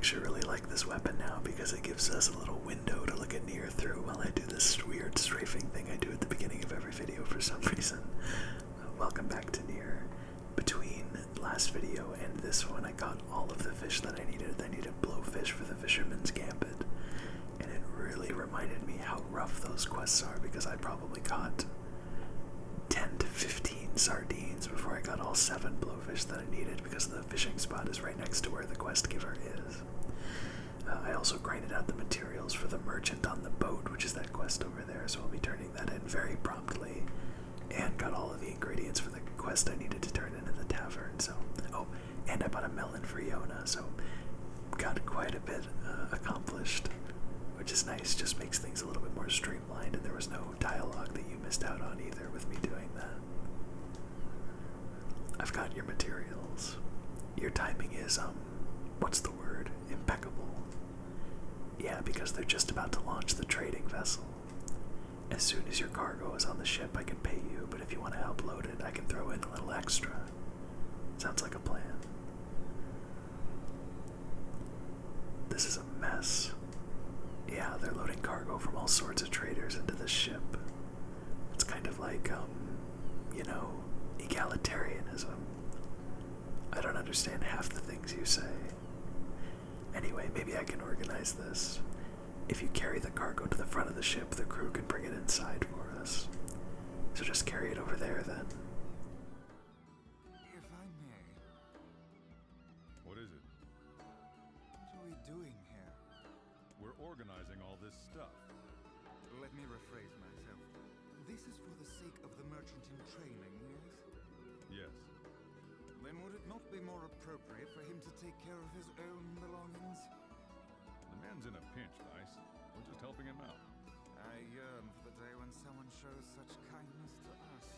actually really like this weapon now because it gives us a little window to look at Nier through while I do this weird strafing thing I do at the beginning of every video for some reason. Welcome back to Nier. Between last video and this one, I caught all of the fish that I needed. I needed blowfish for the Fisherman's Gambit, and it really reminded me how rough those quests are because I probably caught 10 to 15 sardines before I got all 7 blowfish that I needed because the fishing spot is right next to where the quest giver is. I also grinded out the materials for the merchant on the boat, which is that quest over there, so I'll be turning that in very promptly, and got all of the ingredients for the quest I needed to turn into the tavern. So, oh, and I bought a melon for Yona, so got quite a bit accomplished, which is nice. Just makes things a little bit more streamlined, and there was no dialogue that you missed out on either with me doing that. I've got your materials. Your timing is, what's the word? Impeccable. Yeah, because they're just about to launch the trading vessel. As soon as your cargo is on the ship, I can pay you, but if you want to help load it, I can throw in a little extra. Sounds like a plan. This is a mess. Yeah, they're loading cargo from all sorts of traders into this ship. It's kind of like, you know, egalitarianism. I don't understand half the things you say. Anyway, maybe I can organize this. If you carry the cargo to the front of the ship, the crew can bring it inside for us. So just carry it over there then. If I may. What is it? What are we doing here? We're organizing all this stuff. Let me rephrase myself. This is for the sake of the merchant in training, yes? Yes. Then would it not be more appropriate for him to take care of his own belongings? The man's in a pinch, Vice. We're just helping him out. I yearn for the day when someone shows such kindness to us.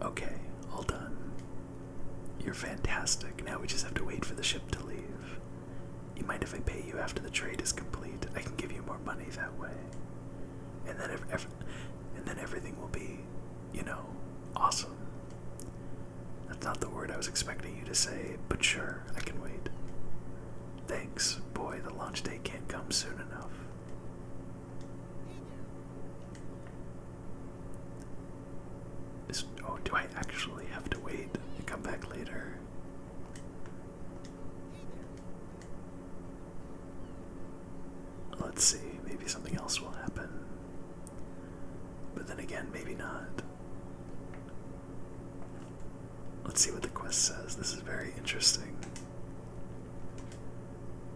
Okay, all done. You're fantastic. Now we just have to wait for the ship to leave. You mind if I pay you after the trade is complete? I can give you more money that way. And then everything will be, you know, awesome. That's not the word I was expecting you to say, but sure, I can wait. Thanks. Boy, the launch day can't come soon enough. Oh, do I actually have to wait and come back later? Let's see, maybe something else will happen. But then again, maybe not. Let's see what the quest says. This is very interesting.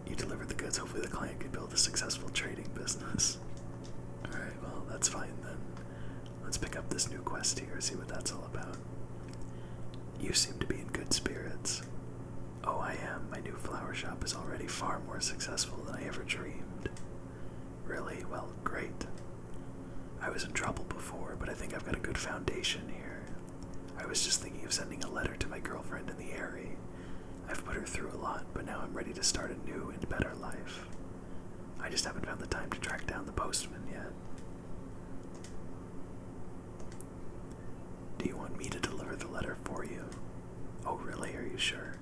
You delivered the goods. Hopefully the client can build a successful trading business. Alright, well, that's fine then. Let's pick up this new quest here, see what that's all about. You seem to be in good spirits. Oh, I am. My new flower shop is already far more successful than I ever dreamed. Really? Well, great. I was in trouble before, but I think I've got a good foundation here. I was just thinking of sending a letter to my girlfriend in the Airy. I've put her through a lot, but now I'm ready to start a new and better life. I just haven't found the time to track down the postman yet. Do you want me to deliver the letter for you? Oh, really? Are you sure?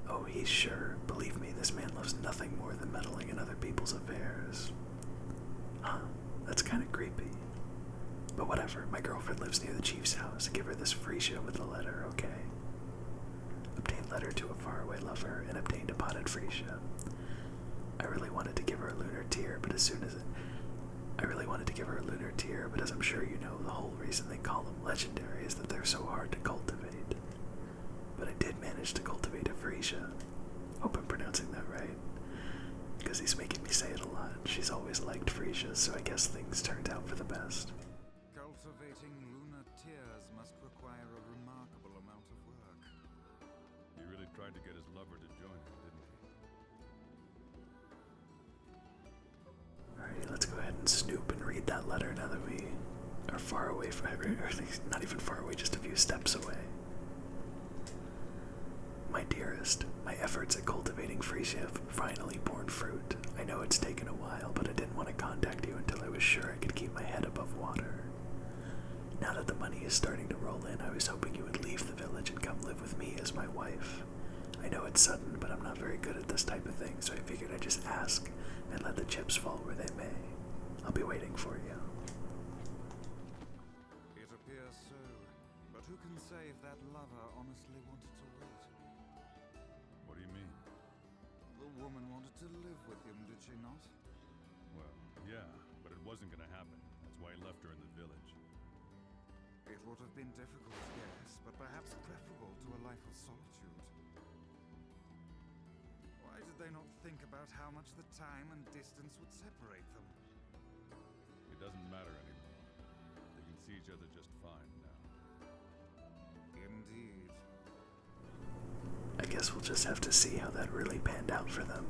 Oh, he's sure. Believe me, this man loves nothing more than meddling in other people's affairs. Huh, that's kind of creepy. But whatever, my girlfriend lives near the chief's house. Give her this Frisia with the letter, okay? Obtained letter to a faraway lover, and obtained a potted Frisia. I really wanted to give her a lunar tear, but as I'm sure you know, the whole reason they call them legendary is that they're so hard to cultivate. But I did manage to cultivate a Frisia. Hope I'm pronouncing that right. Because he's making me say it a lot. She's always liked Frisias, so I guess things turned out for the best. Cultivating lunar tears must require a remarkable amount of work. He really tried to get his lover to join him, didn't he? Alrighty, let's go ahead and snoop and read that letter now that we are far away from it, or not even far away, just a few steps away. My dearest, my efforts at cultivating Frisia have finally borne fruit. I know it's taken a while, but I didn't want to contact you until I was sure I could keep my head above water. money is starting to roll in, I was hoping you would leave the village and come live with me as my wife. I know it's sudden, but I'm not very good at this type of thing, so I figured I'd just ask and let the chips fall where they may. I'll be waiting for you. It appears so, but who can say if that lover honestly wanted to wait? What do you mean? The woman wanted to live with him, did she not? Well, yeah, but it wasn't gonna happen. That's why he left her in the village. It would have been difficult, yes, but perhaps preferable to a life of solitude. Why did they not think about how much the time and distance would separate them? It doesn't matter anymore. They can see each other just fine now. Indeed. I guess we'll just have to see how that really panned out for them.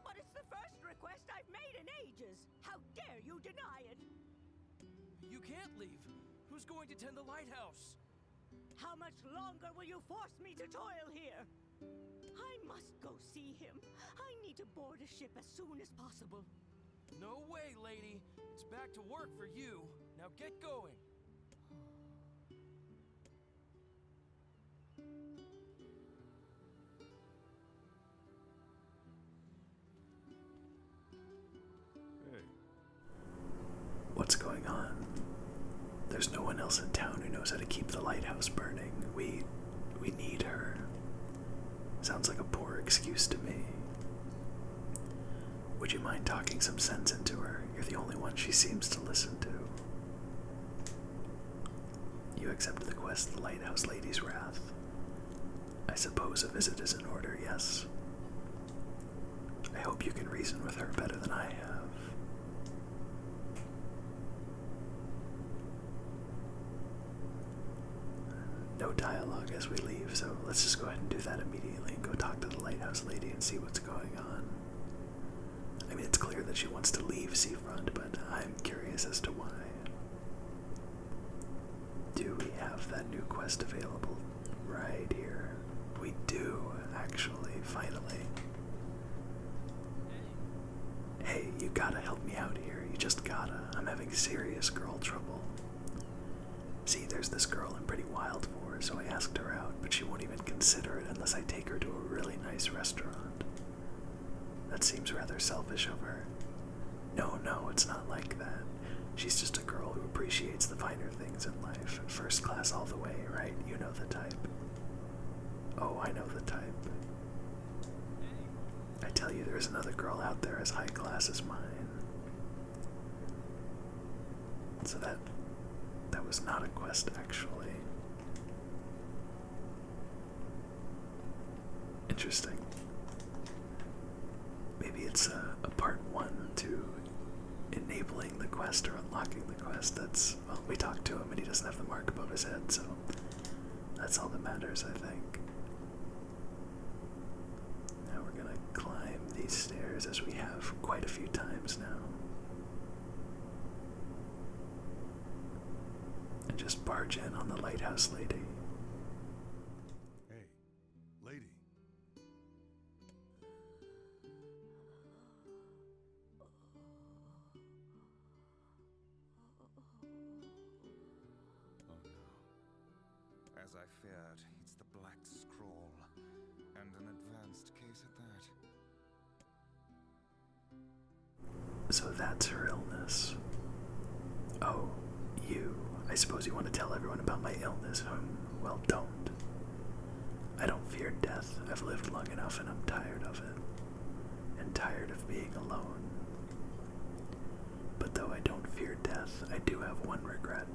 But it's the first request I've made in ages. How dare you deny it? You can't leave. Who's going to tend the lighthouse? How much longer will you force me to toil here? I must go see him. I need to board a ship as soon as possible. No way, lady. It's back to work for you. Now get going. Hey, What's going on? There's no one else in town who knows how to keep the lighthouse burning. We need her. Sounds like a poor excuse to me. Would you mind talking some sense into her? You're the only one she seems to listen to. You accept the quest, the Lighthouse Lady's Wrath. I suppose a visit is in order, yes? I hope you can reason with her better than I have. No dialogue as we leave, so let's just go ahead and do that immediately and go talk to the Lighthouse Lady and see what's going on. I mean, it's clear that she wants to leave Seafront, but I'm curious as to why. Do we have that new quest available right here? We do, actually, finally. Hey, you gotta help me out here. You just gotta. I'm having serious girl trouble. See, there's this girl I'm pretty wild for, so I asked her out, but she won't even consider it unless I take her to a really nice restaurant. That seems rather selfish of her. No, it's not like that. She's just a girl who appreciates the finer things in life. First class all the way, right? You know the type. Oh, I know the type. I tell you, there's another girl out there as high class as mine. So that was not a quest, actually. Interesting. Maybe it's a part 1 to enabling the quest or unlocking the quest. Well, we talked to him and he doesn't have the mark above his head, so that's all that matters, I think. Now we're gonna climb these stairs as we have quite a few times now. And just barge in on the Lighthouse Lady. hey, lady. Oh no. As I feared, it's the Black Scroll, and an advanced case at that. So that's her illness. Oh, you. I suppose you want to tell everyone about my illness. Well, don't. I don't fear death. I've lived long enough and I'm tired of it. And tired of being alone. But though I don't fear death, I do have one regret.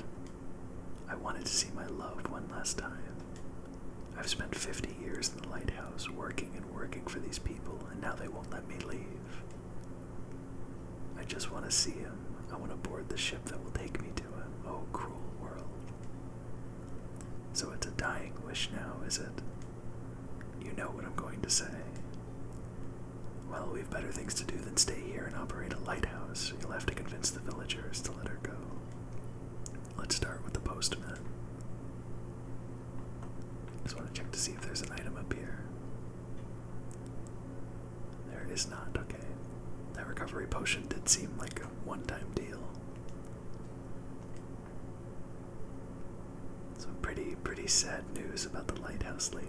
I wanted to see my loved one last time. I've spent 50 years in the lighthouse, working and working for these people, and now they won't let me leave. I just want to see him. I want to board the ship that will take me to him. Oh, cruel world. So it's a dying wish now, is it? You know what I'm going to say. Well, we've better things to do than stay here and operate a lighthouse. You'll have to convince the villagers to let her go. Let's start with the postman. Just want to check to see if there's an item up here. There is not, okay. That recovery potion did seem like a one-time deal. pretty sad news about the Lighthouse lady.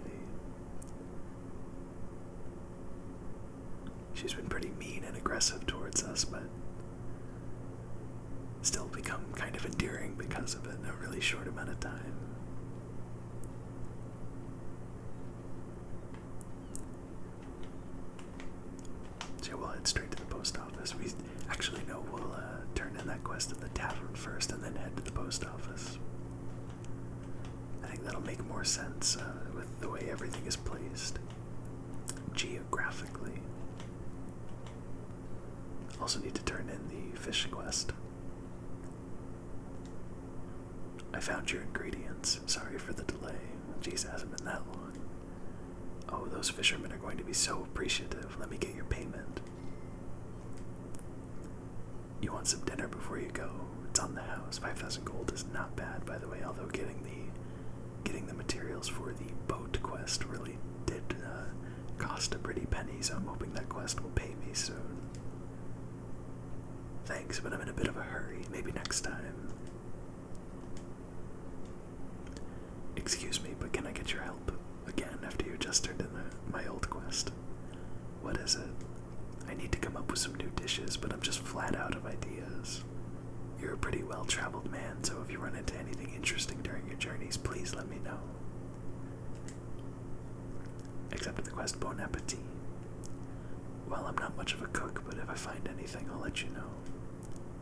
She's been pretty mean and aggressive towards us, but still become kind of endearing because of it in a really short amount of time. So we'll head straight to the post office. We actually no, we'll turn in that quest at the tavern first and then head to the post office. I think that'll make more sense with the way everything is placed geographically. Also need to turn in the fish quest. I found your ingredients. Sorry for the delay. Jeez, it hasn't been that long. Oh, those fishermen are going to be so appreciative. Let me get your payment. You want some dinner before you go? It's on the house. 5,000 gold is not bad, by the way, although getting the materials for the boat quest really did cost a pretty penny, so I'm hoping that quest will pay me soon. Thanks, but I'm in a bit of a hurry. Maybe next time. Excuse me, but can I get your help again after you just turned in my old quest? What is it? I need to come up with some new dishes, but I'm just flat out of ideas. You're a pretty well-traveled man, so if you run into anything interesting during your journeys, please let me know. Accept the quest. Bon appetit. Well, I'm not much of a cook, but if I find anything, I'll let you know.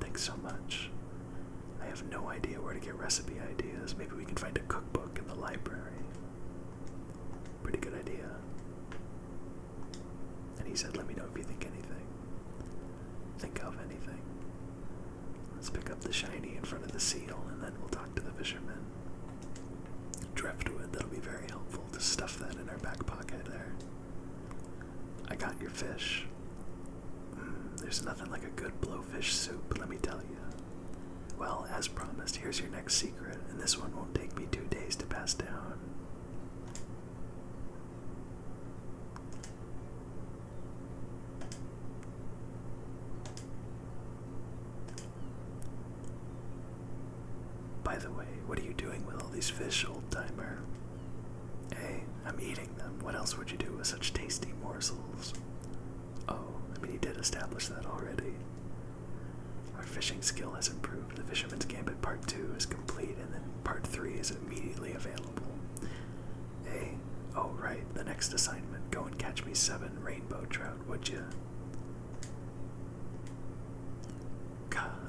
Thanks so much. I have no idea where to get recipe ideas. Maybe we can find a cookbook in the library. Pretty good idea. And he said, let me know if you think anything. Think of anything. Let's pick up the shiny in front of the seal, and then we'll talk to the fisherman. Driftwood, that'll be very helpful to stuff that in our back pocket there. I got your fish. There's nothing like a good blowfish soup, let me tell you. Well, as promised, here's your next secret, and this one won't take me 2 days to pass down. By the way, what are you doing with all these fish, old-timer? Hey, I'm eating them. What else would you do with such tasty morsels? Oh, I mean, you did establish that already. Our fishing skill has improved. The Fisherman's Gambit Part 2 is complete, and then Part 3 is immediately available. Hey, oh right, the next assignment. Go and catch me 7 rainbow trout, would you?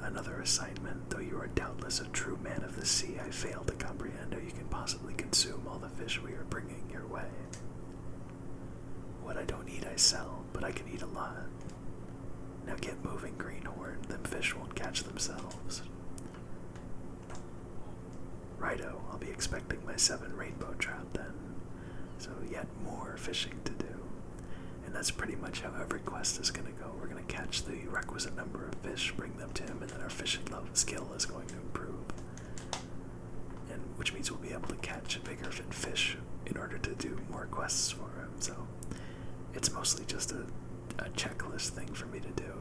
Another assignment. Though you are doubtless a true man of the sea, I fail to comprehend how you can possibly consume all the fish we are bringing your way. What I don't eat I sell, but I can eat a lot. Now get moving, Greenhorn. Them fish won't catch themselves. Righto, I'll be expecting my 7 rainbow trout then. So yet more fishing to do. And that's pretty much how every quest is going to go. We're going to catch the requisite number of fish, bring them to him, and then our fishing skill is going to improve. And which means we'll be able to catch bigger fish in order to do more quests for him. So it's mostly just a checklist thing for me to do.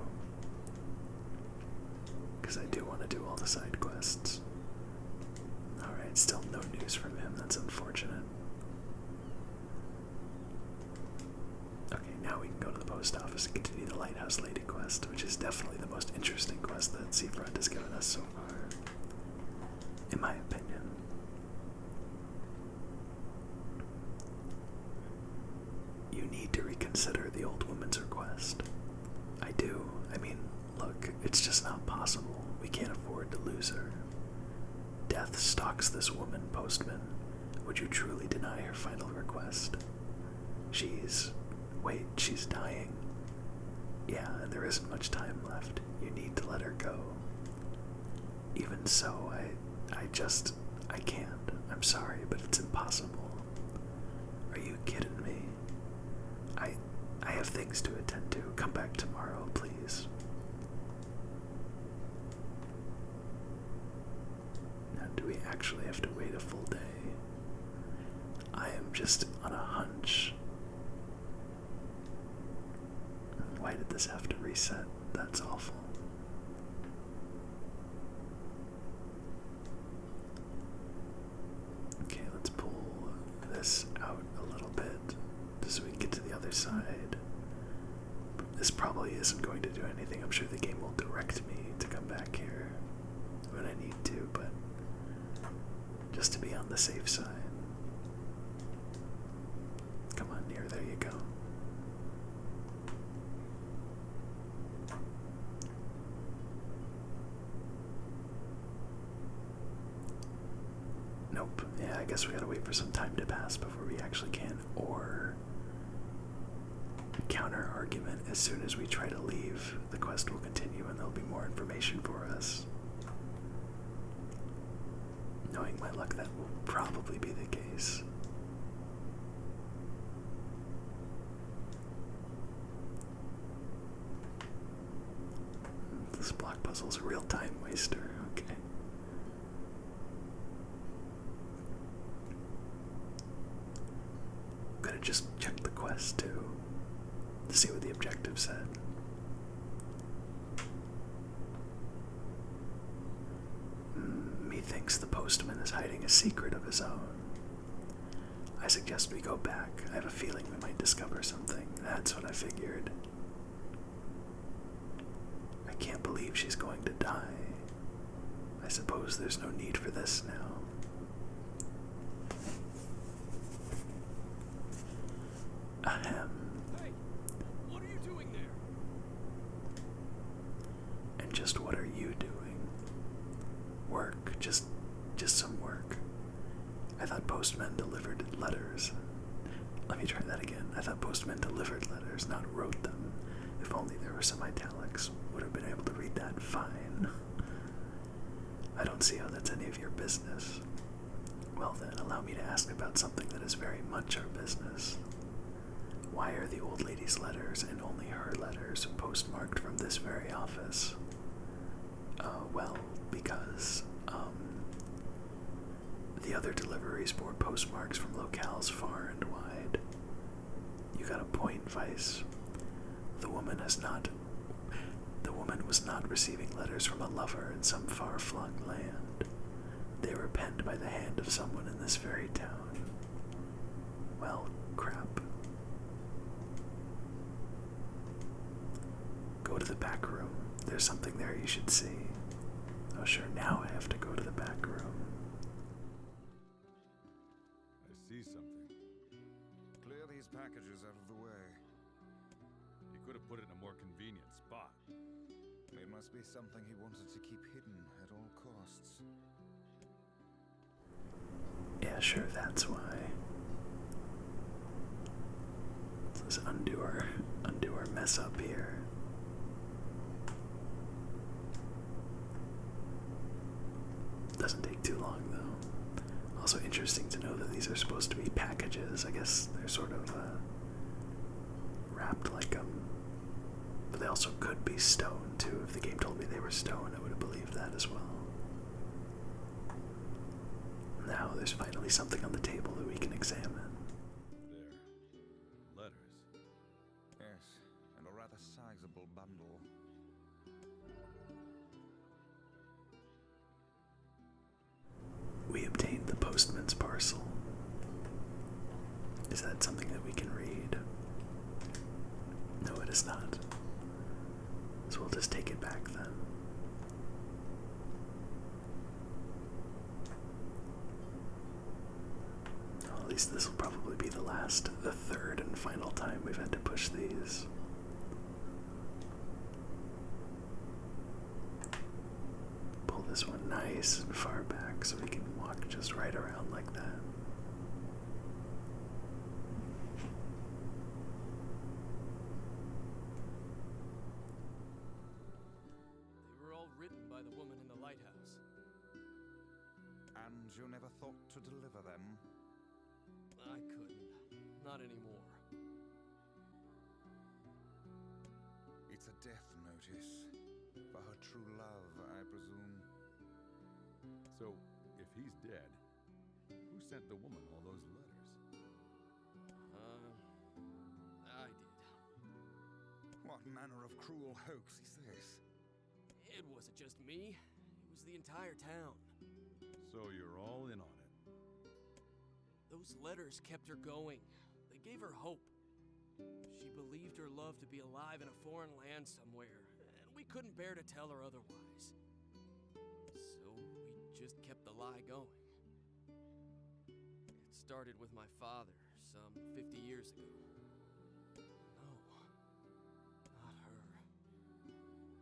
Because I do want to do all the side quests. Alright, still no news from him. That's unfortunate. Okay, now we can go to the post office and continue the Lighthouse Lady quest, which is definitely the most interesting quest that Seafront has given us so far, in my opinion. You need to reconsider the old woman's request. I do. I mean, look, it's just not possible. We can't afford to lose her. Death stalks this woman, Postman. Would you truly deny her final request? Wait, she's dying. Yeah, and there isn't much time left. You need to let her go. Even so, I can't. I'm sorry, but it's impossible. Are you kidding me? I have things to attend to. Come back tomorrow, please. Now, do we actually have to wait a full day? I am just on a hunch. Why did this have to reset? That's awful. Okay, side. This probably isn't going to do anything. I'm sure the game will direct me to come back here when I need to, but just to be on the safe side. Come on, Nier, there you go. Nope. Yeah, I guess we gotta wait for some time to pass before we actually can. Or counter argument, as soon as we try to leave, the quest will continue and there'll be more information for us. Knowing my luck, that will probably be the case. This block puzzle's a real time waster. Okay. Gotta just check the quest too, to see what the objective said. Methinks the postman is hiding a secret of his own. I suggest we go back. I have a feeling we might discover something. That's what I figured. I can't believe she's going to die. I suppose there's no need for this now. Ahem. Hey, what are you doing there? And just what are you doing? Work, just some work. I thought postmen delivered letters. Let me try that again. I thought postmen delivered letters, not wrote them. If only there were some italics, would have been able to read that fine. I don't see how that's any of your business. Well then, allow me to ask about something that is very much our business. Why are the old lady's letters, and only her letters, postmarked from this very office? Well, because, the other deliveries bore postmarks from locales far and wide. You got a point, Vice. The woman was not receiving letters from a lover in some far-flung land. They were penned by the hand of someone in this very town. Well, crap. Go to the back room. There's something there you should see. Oh sure, now I have to go to the back room. I see something. Clear these packages out of the way. You could have put it in a more convenient spot. It must be something he wanted to keep hidden at all costs. Yeah, sure, that's why. Let's undo our mess up here. Doesn't take too long though. Also interesting to know that these are supposed to be packages. I guess they're sort of wrapped like but they also could be stone too. If the game told me they were stone, I would have believed that as well. Now there's finally something on the table that we can examine. There. Letters. Yes, and a rather sizable bundle. We obtained the postman's parcel. Is that something that we can read? No, it is not. So we'll just take it back then. Well, at least this will probably be the third and final time we've had to push these. Pull this one nice and far back so we can walk just right around like that. They were all written by the woman in the lighthouse. And you never thought to deliver them? I couldn't. Not anymore. It's a death notice. For her true love, I presume. So, if he's dead, who sent the woman all those letters? I did. What manner of cruel hoax is this? It wasn't just me. It was the entire town. So you're all in on it. Those letters kept her going. They gave her hope. She believed her love to be alive in a foreign land somewhere, and we couldn't bear to tell her otherwise. So we just kept the lie going. It started with my father, some 50 years ago. No, not her.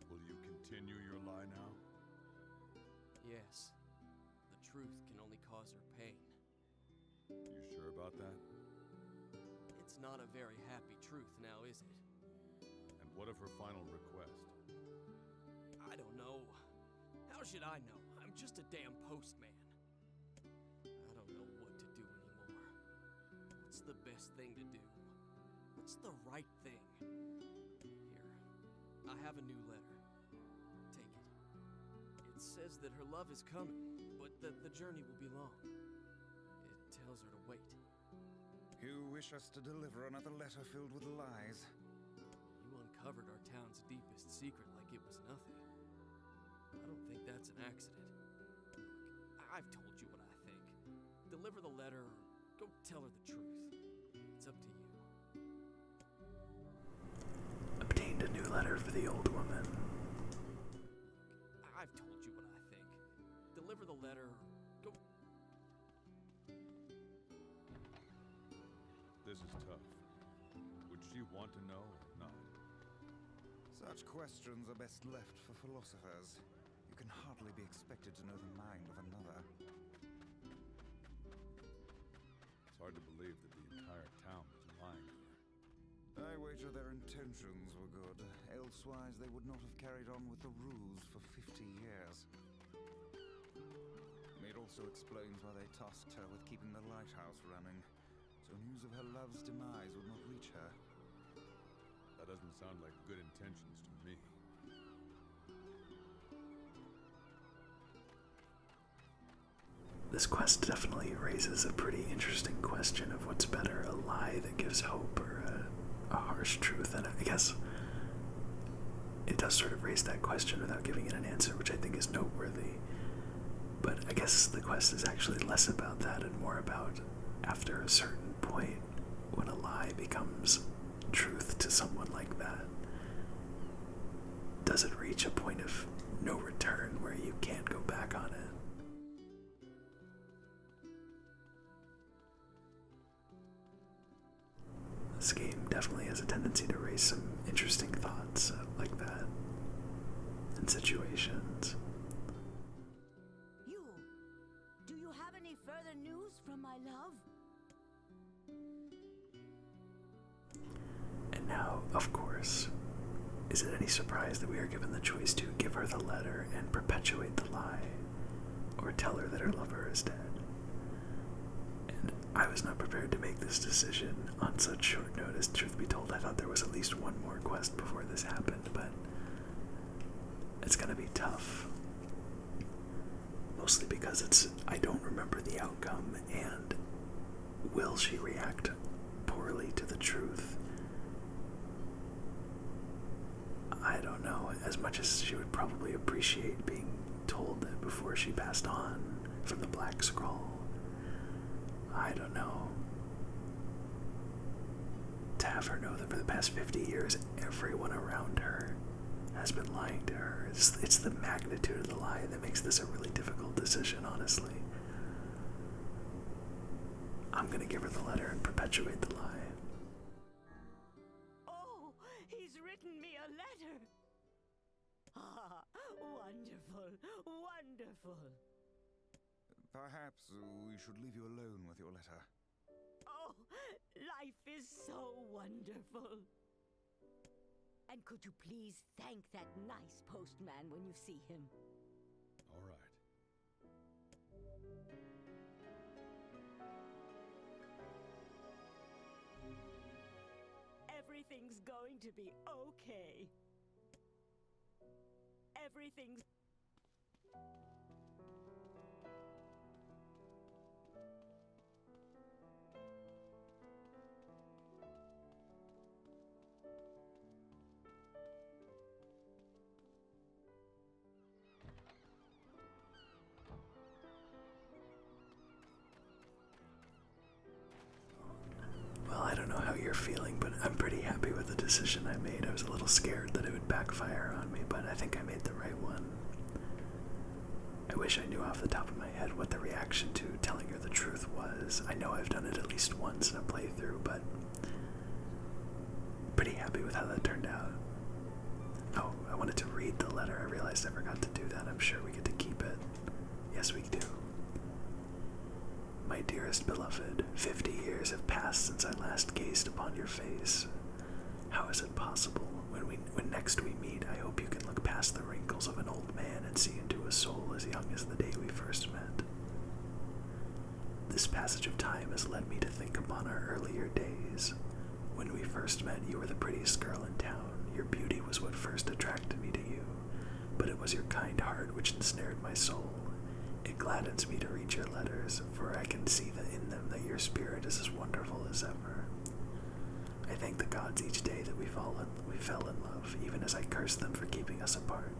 Will you continue your lie now? Yes, the truth can only cause her pain. You sure about that? It's not a very happy truth now, is it? And what of her final request? I don't know. How should I know? I'm just a damn postman. I don't know what to do anymore. What's the best thing to do? What's the right thing? Here, I have a new letter. Take it. It says that her love is coming, but that the journey will be long. It tells her to wait. You wish us to deliver another letter filled with lies? You uncovered our town's deepest secret like it was nothing. I don't think that's an accident. Look, I've told you what I think. Deliver the letter or go tell her the truth. It's up to you. Obtained a new letter for the old woman. I've told you what I think. Deliver the letter or go... This is tough. Would she want to know or not? Such questions are best left for philosophers. You can hardly be expected to know the mind of another. It's hard to believe that the entire town was lying to her. I wager their intentions were good. Elsewise, they would not have carried on with the ruse for 50 years. It also explains why they tasked her with keeping the lighthouse running, so news of her love's demise would not reach her. That doesn't sound like good intentions to me. This quest definitely raises a pretty interesting question of what's better, a lie that gives hope or a harsh truth. And I guess it does sort of raise that question without giving it an answer, which I think is noteworthy. But I guess the quest is actually less about that and more about after a certain point when a lie becomes truth to someone like that. Does it reach a point of no return where you can't go back on it? This game definitely has a tendency to raise some interesting thoughts like that in situations. Do you have any further news from my love? And now, of course, is it any surprise that we are given the choice to give her the letter and perpetuate the lie, or tell her that her lover is dead? And I was not prepared to make this decision on such short notice. Truth be told, I thought there was at least one more quest before this happened, but it's gonna be tough. Mostly because I don't remember the outcome, and will she react poorly to the truth? I don't know, as much as she would probably appreciate being told that before she passed on from the Black Scroll. I don't know. To have her know that for the past 50 years, everyone around her has been lying to her. It's the magnitude of the lie that makes this a really difficult decision, honestly. I'm gonna give her the letter and perpetuate the lie. Oh, he's written me a letter. Ah, wonderful, wonderful. Perhaps we should leave you alone with your letter. Oh, life is so wonderful. And could you please thank that nice postman when you see him? All right. Everything's going to be okay. Everything's... Well, I don't know how you're feeling, but I'm pretty happy with the decision I made. I was a little scared that it would backfire on me, but I think I made the right one. I wish I knew off the top of my head what the reaction to telling her the truth was. I know I've done it at least once in a playthrough, but pretty happy with how that turned out. Oh, I wanted to read the letter. I realized I forgot to do that. I'm sure we get to keep it. Yes, we do. My dearest beloved, 50 years have passed since I last gazed upon your face. How is it possible? When next we meet, I hope you can look past the wrinkles of an old man and see into a soul as young as the day we first met. This passage of time has led me to think upon our earlier days. When we first met, you were the prettiest girl in town. Your beauty was what first attracted me to you, but it was your kind heart which ensnared my soul. It gladdens me to read your letters, for I can see that in them that your spirit is as wonderful as ever. I thank the gods each day that we fell in love, even as I curse them for keeping us apart.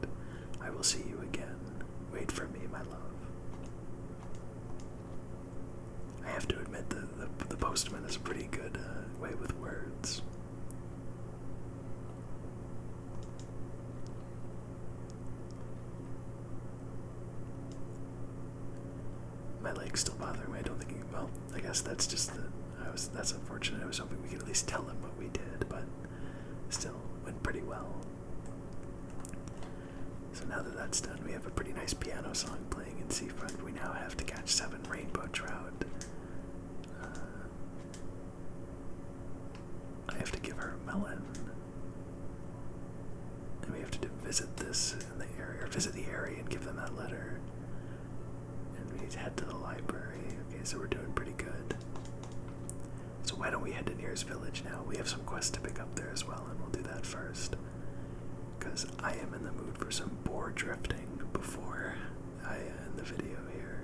I will see you again. Wait for me, my love. I have to admit the postman is a pretty good way with words. My leg's still bothering me. I don't think well, I guess that's just that's unfortunate. I was hoping we could at least tell him what we did, but still went pretty well. So now that that's done, we have a pretty nice piano song playing in Seafront. We now have to catch 7 rainbow trout. I have to give her a melon. And we have to visit this in the area, or visit the area and give them that letter. And we need to head to the library. Okay, so we're doing pretty good. So why don't we head to Nier's village now? We have some quests to pick up there as well, and we'll do that first. Because I am in the mood for some boar drifting before I end the video here.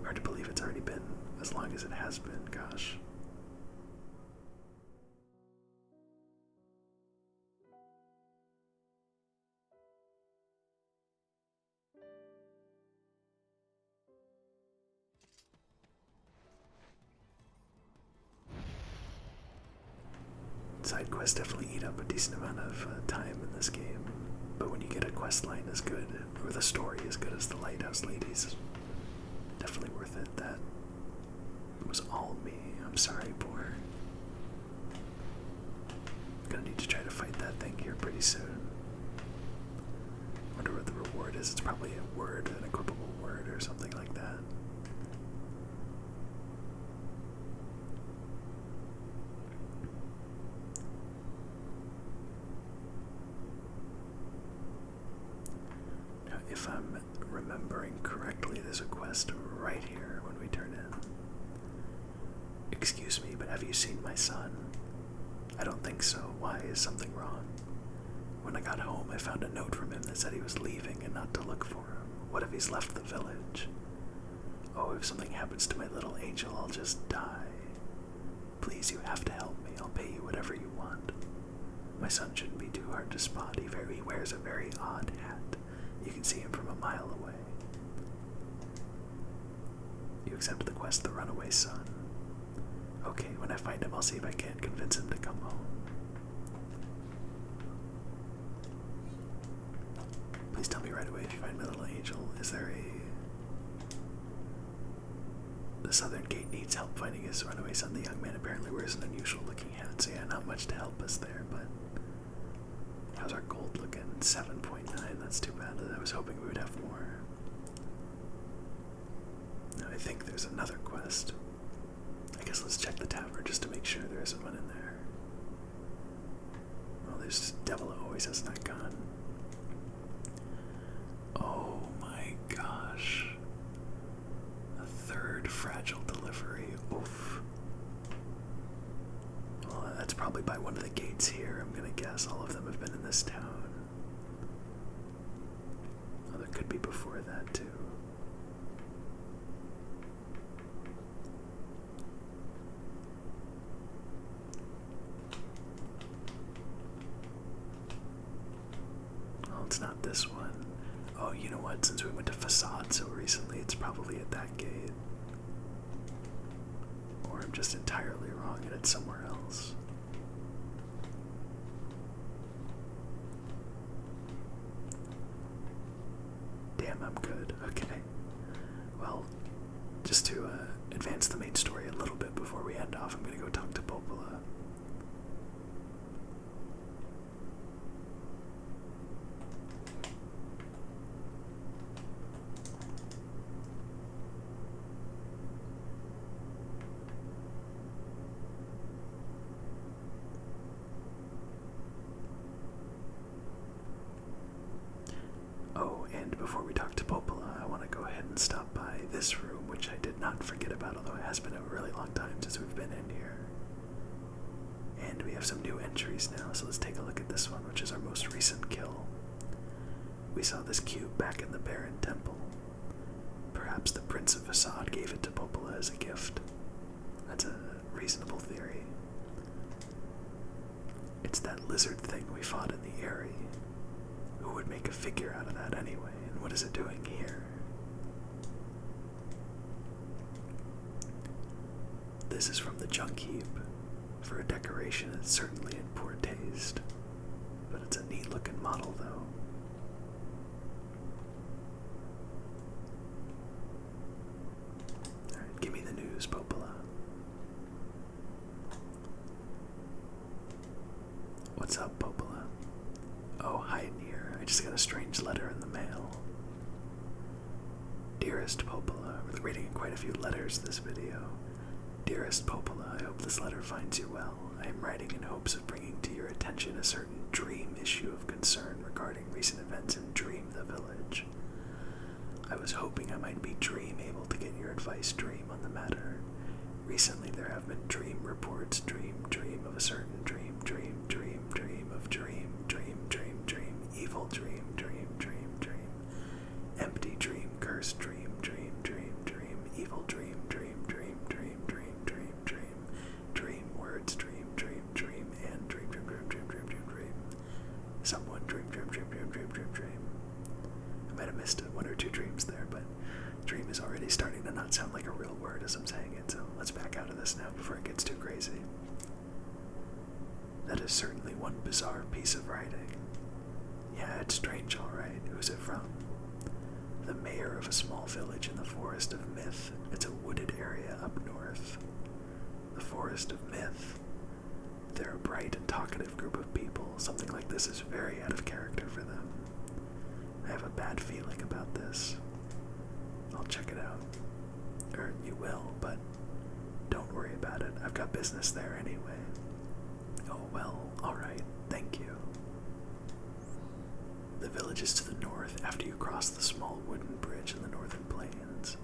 Hard to believe it's already been as long as it has been, gosh. Side quests definitely eat up a decent amount of time in this game, but when you get a quest line as good, or the story as good as the Lighthouse ladies, definitely worth it. That was all me. I'm sorry, poor. I'm gonna need to try to fight that thing here pretty soon. Wonder what the reward is. It's probably a word, an equipable word or something like that. If I'm remembering correctly, there's a quest right here when we turn in. Excuse me, but have you seen my son? I don't think so. Why? Is something wrong? When I got home, I found a note from him that said he was leaving and not to look for him. What if he's left the village? Oh, if something happens to my little angel, I'll just die. Please, you have to help me. I'll pay you whatever you want. My son shouldn't be too hard to spot. He wears a very odd hat. You can see him from a mile away. You accept the quest, the runaway son. Okay, when I find him, I'll see if I can't convince him to come home. Please tell me right away if you find my little angel. Is there The southern gate needs help finding his runaway son. The young man apparently wears an unusual looking hat, so yeah, not much to help us there, but how's our gold looking? 7.9, that's too bad. I was hoping we would have more. Now I think there's another quest. I guess let's check the tavern just to make sure there isn't one in there. Well, there's Devil Always Has Not Gone. Oh my gosh. A third fragile delivery. Oof. Well, that's probably by one of the gates here. I'm gonna guess all of them have been in this town. Oh, there could be before that too. Oh, it's not this one. Oh, you know what? Since we went to Facade so recently, it's probably at that gate. Or I'm just entirely wrong and it's somewhere else. damn, I'm good. Okay. Well, just to advance the main story a little bit before we end off, I'm gonna go talk to Popola. Oh, and before we talk to Popola, I want to go ahead and stop by this room, which I did not forget about, although it has been a really long time since we've been in here. And we have some new entries now, so let's take a look at this one, which is our most recent kill. We saw this cube back in the Barren Temple. Perhaps the Prince of Assad gave it to Popola as a gift. That's a reasonable theory. It's that lizard thing we fought in the Eyrie. Who would make a figure out of that anyway, and what is it doing here? This is from the junk heap. For a decoration, it's certainly in poor taste. But it's a neat looking model, though. Alright, give me the news, Popola. What's up, Popola? Oh, hi, Nier. I just got a strange letter in the mail. Dearest Popola, we're reading quite a few letters this video. Dearest Popola, I hope this letter finds you well. I am writing in hopes of bringing to your attention a certain dream issue of concern regarding recent events in Dream the Village. I was hoping I might be able to get your advice, Dream, on the matter. Recently there have been dream reports, dream of a certain dream of dream, evil dream, empty dream, cursed dream, evil dream, dream words, dream, and dream. Someone dream. I might have missed one or two dreams there, but dream is already starting to not sound like a real word as I'm saying it, so let's back out of this now before it gets too crazy. That is certainly one bizarre piece of writing. Yeah, it's strange, alright. Who's it from? The mayor of a small village in the Forest of Myth. It's a wooded area up north. The Forest of Myth. They're a bright and talkative group of people. Something like this is very out of character for them. I have a bad feeling about this. I'll check it out. Or you will, but don't worry about it. I've got business there anyway. Oh well, alright, thank you. The village is to the north after you cross the small wooden bridge in the northern plains.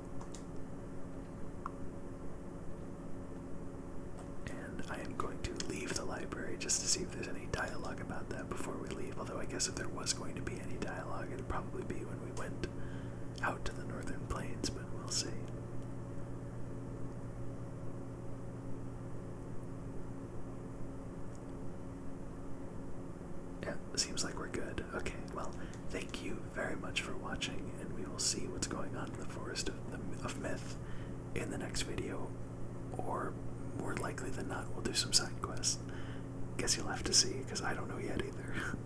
And I am going to leave the library just to see if there's any dialogue about that before we leave, although I guess if there was going to be any dialogue, it'd probably be when we went out to the northern plains, but we'll see. Yeah, seems like we're good. Okay, well, thank you very much for watching, and we will see what's going on in the Forest of Myth in the next video, or more likely than not, we'll do some side quests. Guess you'll have to see, because I don't know yet either.